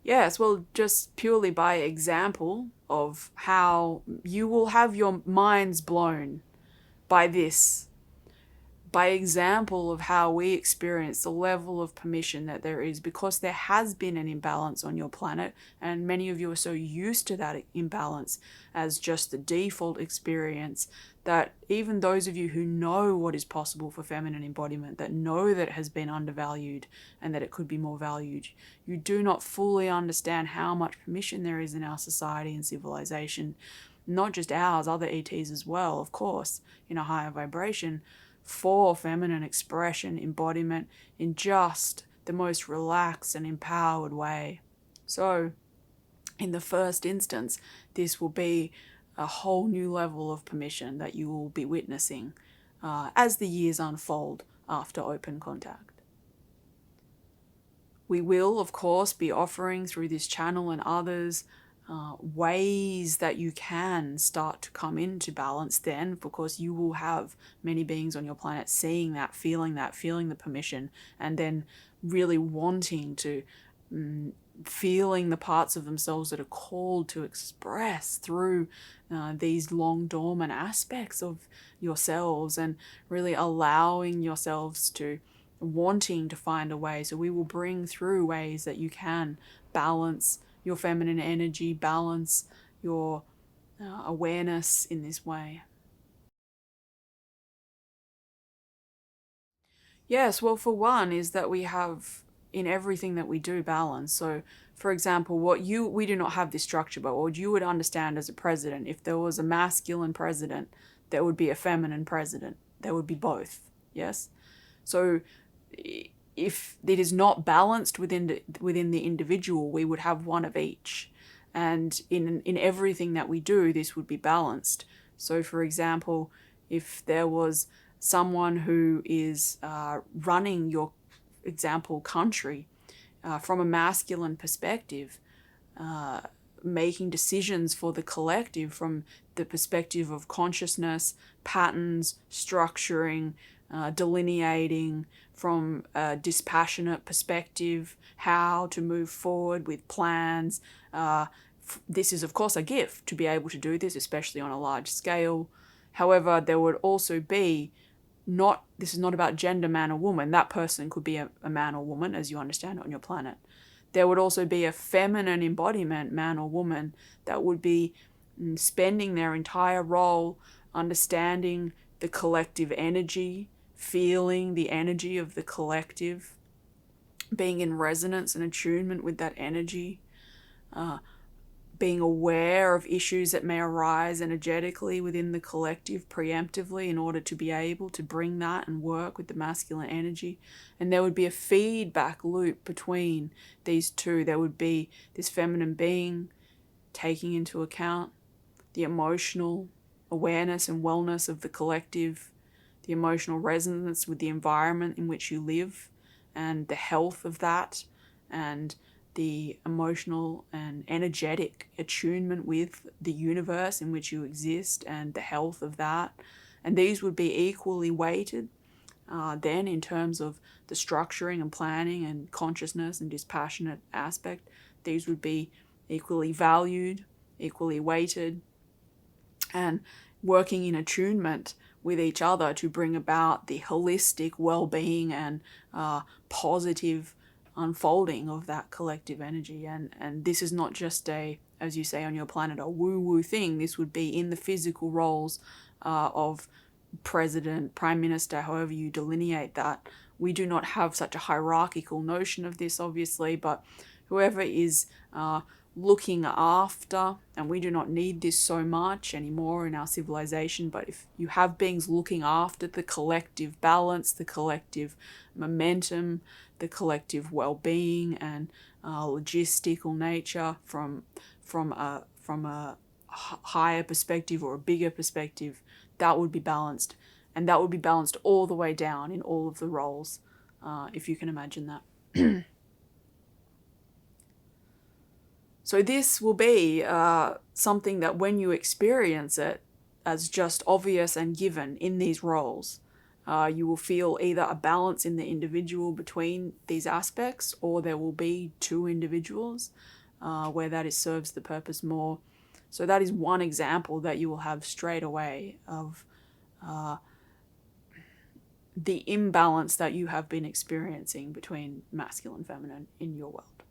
Yes, well, just purely by example of how you will have your minds blown by this, by example of how we experience the level of permission that there is, because there has been an imbalance on your planet, and many of you are so used to that imbalance as just the default experience that even those of you who know what is possible for feminine embodiment, that know that it has been undervalued and that it could be more valued, you do not fully understand how much permission there is in our society and civilization, not just ours, other ETs as well, of course, in a higher vibration, for feminine expression, embodiment in just the most relaxed and empowered way. So, in the first instance, this will be a whole new level of permission that you will be witnessing as the years unfold after open contact. We will, of course, be offering through this channel and others ways that you can start to come into balance then, because you will have many beings on your planet seeing that, feeling the permission, and then really wanting to, feeling the parts of themselves that are called to express through these long dormant aspects of yourselves, and really allowing yourselves to wanting to find a way. So we will bring through ways that you can balance your feminine energy, balance your awareness in this way. Yes, well, for one is that we have in everything that we do balance. So, for example, we do not have this structure, but what you would understand as a president, if there was a masculine president, there would be a feminine president. There would be both. Yes. So, if it is not balanced within the individual, we would have one of each. And in everything that we do, this would be balanced. So, for example, if there was someone who is running your example country from a masculine perspective, making decisions for the collective from the perspective of consciousness, patterns, structuring, delineating from a dispassionate perspective, how to move forward with plans. This is, of course, a gift to be able to do this, especially on a large scale. However, there would also be this is not about gender, man or woman. That person could be a man or woman, as you understand it on your planet. There would also be a feminine embodiment, man or woman, that would be spending their entire role understanding the collective energy, feeling the energy of the collective, being in resonance and attunement with that energy, being aware of issues that may arise energetically within the collective preemptively in order to be able to bring that and work with the masculine energy. And there would be a feedback loop between these two. There would be this feminine being taking into account the emotional awareness and wellness of the collective, the emotional resonance with the environment in which you live and the health of that, and the emotional and energetic attunement with the universe in which you exist and the health of that. And these would be equally weighted then in terms of the structuring and planning and consciousness and dispassionate aspect. These would be equally valued, equally weighted, and working in attunement with each other to bring about the holistic well-being and positive unfolding of that collective energy. And this is not just as you say on your planet, a woo-woo thing. This would be in the physical roles of president, prime minister, however you delineate that. We do not have such a hierarchical notion of this, obviously, but whoever is looking after, and we do not need this so much anymore in our civilization, but if you have beings looking after the collective balance, the collective momentum, the collective well-being and logistical nature from a higher perspective or a bigger perspective, that would be balanced. And that would be balanced all the way down in all of the roles, if you can imagine that. So this will be something that when you experience it as just obvious and given in these roles, you will feel either a balance in the individual between these aspects, or there will be two individuals. where that serves the purpose more. So that is one example that you will have straight away of the imbalance that you have been experiencing between masculine and feminine in your world.